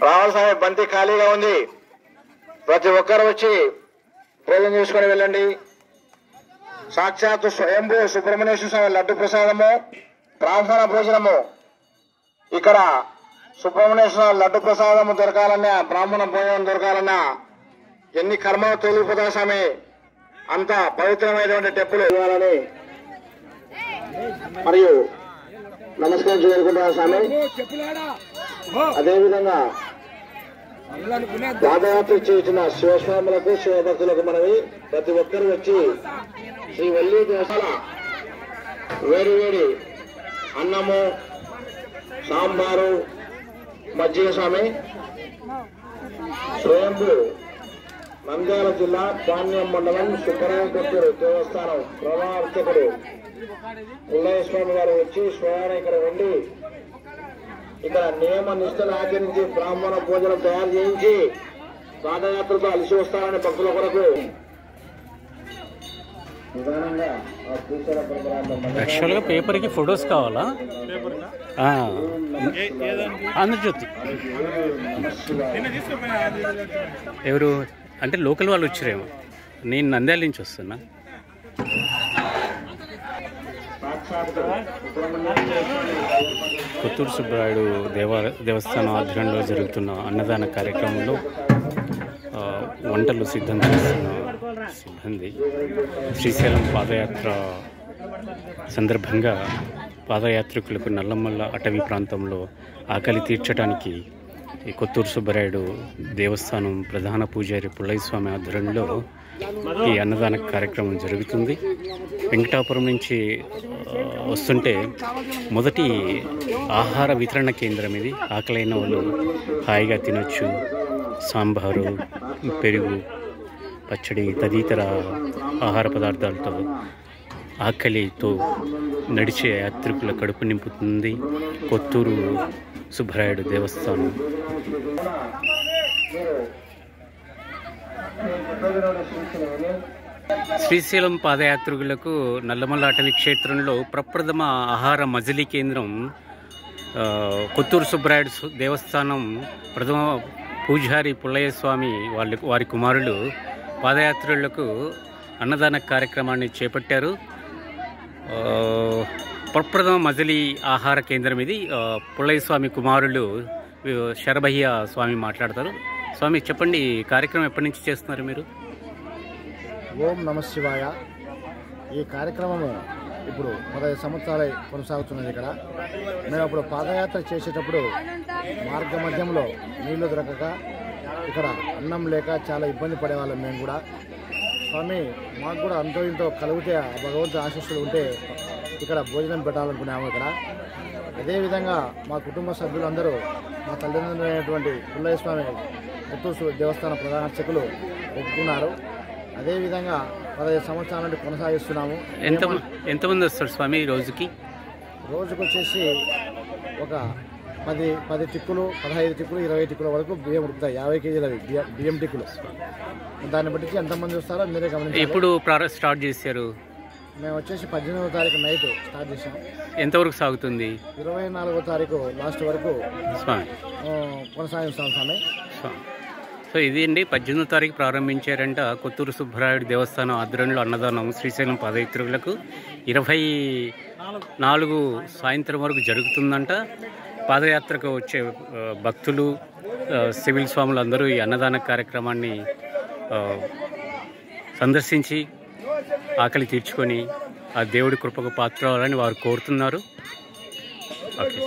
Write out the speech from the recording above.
రావాల్సిన బంతి ఖాళీగా ఉంది. ప్రతి ఒక్కరు వచ్చి భోజనం చేసుకుని వెళ్ళండి. సాక్షాత్తు స్వయంభూ సుబ్రహ్మణ్యేశ్వర స్వామి లడ్డు ప్రసాదము, బ్రాహ్మణ భోజనము. ఇక్కడ సుబ్రహ్మణ్యేశ్వర లడ్డు ప్రసాదము దొరకాలన్నా, బ్రాహ్మణ భోజనం దొరకాలన్నా ఎన్ని కర్మలు తొలిగిపోతా స్వామి. అంత పవిత్రమైనటువంటి టెంపుల్ ఇవ్వాలని మరియు నమస్కారం చేసుకుంటున్నాను స్వామి. అదేవిధంగా పాదయాత్ర చేసిన శివస్వాములకు, శివభక్తులకు మనవి, ప్రతి ఒక్కరు వచ్చి శ్రీ వల్లి దేశాల వేడి వేడి అన్నము, సాంబారు, మజ్జిగ స్వామి. స్వయంభూ నంద్యాల జిల్లా పాణ్యం మండలం సుబ్బరాయకొత్తూరు దేవస్థానం ప్రధానార్చకుడు పుల్లయ్య స్వామి గారు వచ్చి స్వయాన ఇక్కడ ఉండి ఇక్కడ నియమ నిష్టలు ఆచరించి బ్రాహ్మణ భోజనం తయారు చేయించి పాదయాత్రతో అలసి వస్తారని భక్తుల కొరకు యాక్చువల్గా పేపర్కి ఫొటోస్ కావాలా? ఆంధ్రజ్యోతి ఎవరు అంటే లోకల్ వాళ్ళు వచ్చారేమో. నేను నంద్యాల నుంచి వస్తున్నా. కొత్తూరు సుబ్బరాయుడు దేవస్థానం ఆధ్వర్యంలో జరుగుతున్న అన్నదాన కార్యక్రమంలో వంటలు సిద్ధం చేస్తున్న సిబ్బంది శ్రీశైలం పాదయాత్ర సందర్భంగా పాదయాత్రికులకు నల్లమల్ల అటవీ ప్రాంతంలో ఆకలి తీర్చడానికి ఈ కొత్తూరు సుబ్బరాయుడు దేవస్థానం ప్రధాన పూజారి పుల్లయ్య స్వామి ఆధ్వర్యంలో ఈ అన్నదాన కార్యక్రమం జరుగుతుంది. వెంకటాపురం నుంచి వస్తుంటే మొదటి ఆహార వితరణ కేంద్రం ఇది. ఆకలైన వాళ్ళు హాయిగా తినొచ్చు. సాంబారు, పెరుగు, పచ్చడి తదితర ఆహార పదార్థాలతో ఆకలితో నడిచే యాత్రికుల కడుపు నింపుతుంది కొత్తూరు సుబ్బరాయుడు దేవస్థానం. శ్రీశైలం పాదయాత్రికులకు నల్లమల్ల అటవీ క్షేత్రంలో ప్రప్రథమ ఆహార మజిలీ కేంద్రం కొత్తూరు సుబ్బరాయుడు దేవస్థానం ప్రథమ పూజారి పుల్లయ్య స్వామి వారి కుమారులు పాదయాత్రులకు అన్నదాన కార్యక్రమాన్ని చేపట్టారు. ప్రప్రథమ మజిలీ ఆహార కేంద్రం ఇది. పుల్లయ్య స్వామి కుమారులు శరభయ్య స్వామి మాట్లాడతారు. స్వామి చెప్పండి, కార్యక్రమం ఎప్పటి నుంచి చేస్తున్నారు మీరు? ఓం నమ శివాయ. ఈ కార్యక్రమము ఇప్పుడు 15 సంవత్సరాలు కొనసాగుతున్నది. ఇక్కడ మేము అప్పుడు పాదయాత్ర చేసేటప్పుడు మార్గ మధ్యంలో నీళ్లు దొరకక ఇక్కడ అన్నం లేక చాలా ఇబ్బంది పడేవాళ్ళం. మేము కూడా స్వామి మాకు కూడా అంతో ఇంతో కలిగితే భగవంతుని ఆశీస్సులు ఉంటే ఇక్కడ భోజనం పెట్టాలనుకున్నాము. ఇక్కడ అదేవిధంగా మా కుటుంబ సభ్యులందరూ మా తల్లిదండ్రులైనటువంటి పుల్లయ్య స్వామి కొత్తూరు దేవస్థాన ప్రధాన అర్చకులు ఒప్పుకున్నారు. అదేవిధంగా 15 సంవత్సరాల నుండి కొనసాగిస్తున్నాము. ఎంతమంది వస్తారు స్వామి రోజుకి? రోజుకు వచ్చేసి ఒక 10 టిక్కులు, 15 టిక్కులు, 20 టిక్కుల వరకు బియ్యం ఉడుకుతాయి. 50 కేజీలవి బియ్యం టిక్కులు. దాన్ని బట్టి ఎంతమంది వస్తారో మీరే గమనించాలి. ఎప్పుడు స్టార్ట్ చేశారు? మేము వచ్చేసి 18వ తారీఖు నైట్ స్టార్ట్ చేసాం. ఎంతవరకు సాగుతుంది? 24వ తారీఖు లాస్ట్ వరకు కొనసాగిస్తాం స్వామి. సో ఇది అండి, 18వ తారీఖు ప్రారంభించారంట కొత్తూరు సుబ్బరాయుడు దేవస్థానం ఆధ్వర్యంలో అన్నదానం శ్రీశైలం పాదయాత్రికులకు. 24 సాయంత్రం వరకు జరుగుతుందంట. పాదయాత్రకు వచ్చే భక్తులు, సివిల్ స్వాములు అందరూ ఈ అన్నదాన కార్యక్రమాన్ని సందర్శించి ఆకలి తీర్చుకొని ఆ దేవుడి కృపకు పాత్రవాలని వారు కోరుతున్నారు. ఓకే.